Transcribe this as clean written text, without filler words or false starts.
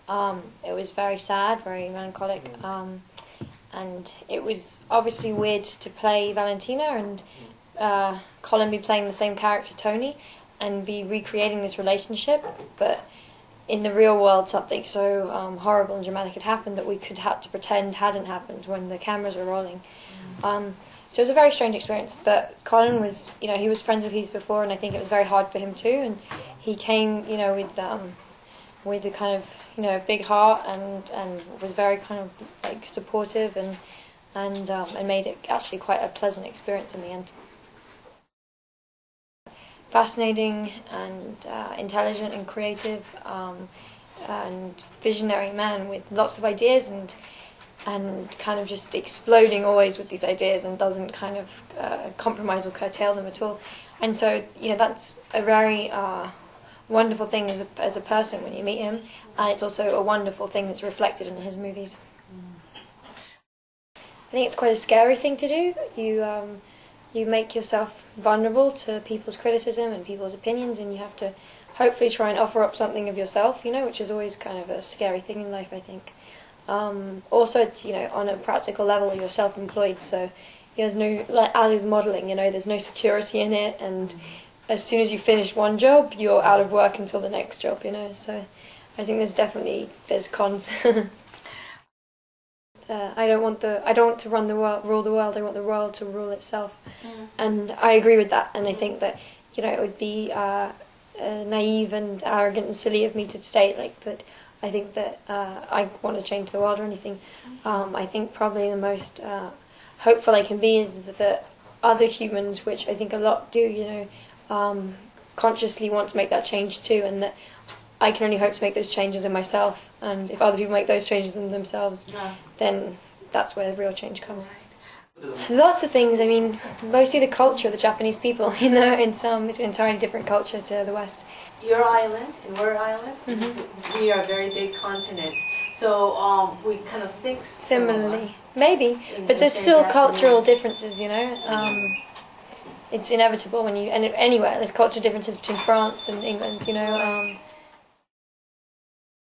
It was very sad, very melancholic, and it was obviously weird to play Valentina and Colin be playing the same character, Tony, and be recreating this relationship, but in the real world something so horrible and dramatic had happened that we had to pretend hadn't happened when the cameras were rolling. So it was a very strange experience, but Colin was, he was friends with Heath before, and I think it was very hard for him too, and he came, with a kind of, big heart and was very kind of like supportive and made it actually quite a pleasant experience in the end. Fascinating and intelligent and creative and visionary man with lots of ideas and kind of just exploding always with these ideas and doesn't kind of compromise or curtail them at all. And so, that's a very wonderful thing as a person when you meet him, and it's also a wonderful thing that's reflected in his movies. I think it's quite a scary thing to do. You make yourself vulnerable to people's criticism and people's opinions, and you have to hopefully try and offer up something of yourself, which is always kind of a scary thing in life, I think. Also, it's, on a practical level, you're self-employed, so there's no, like Ali's modelling, there's no security in it, and as soon as you finish one job, you're out of work until the next job, so I think there's cons. I don't want to rule the world. I want the world to rule itself, and I agree with that. And I think that it would be naive and arrogant and silly of me to say like that. I think that I want to change the world or anything. I think probably the most hopeful I can be is that other humans, which I think a lot do, consciously want to make that change too, and that I can only hope to make those changes in myself, and if other people make those changes in themselves, then that's where the real change comes. Lots of things. I mean, mostly the culture of the Japanese people. It's an entirely different culture to the West. Your island and we're island. We are a very big continent, so we kind of think similarly, maybe, but there's still cultural differences. It's inevitable when and anywhere there's cultural differences between France and England.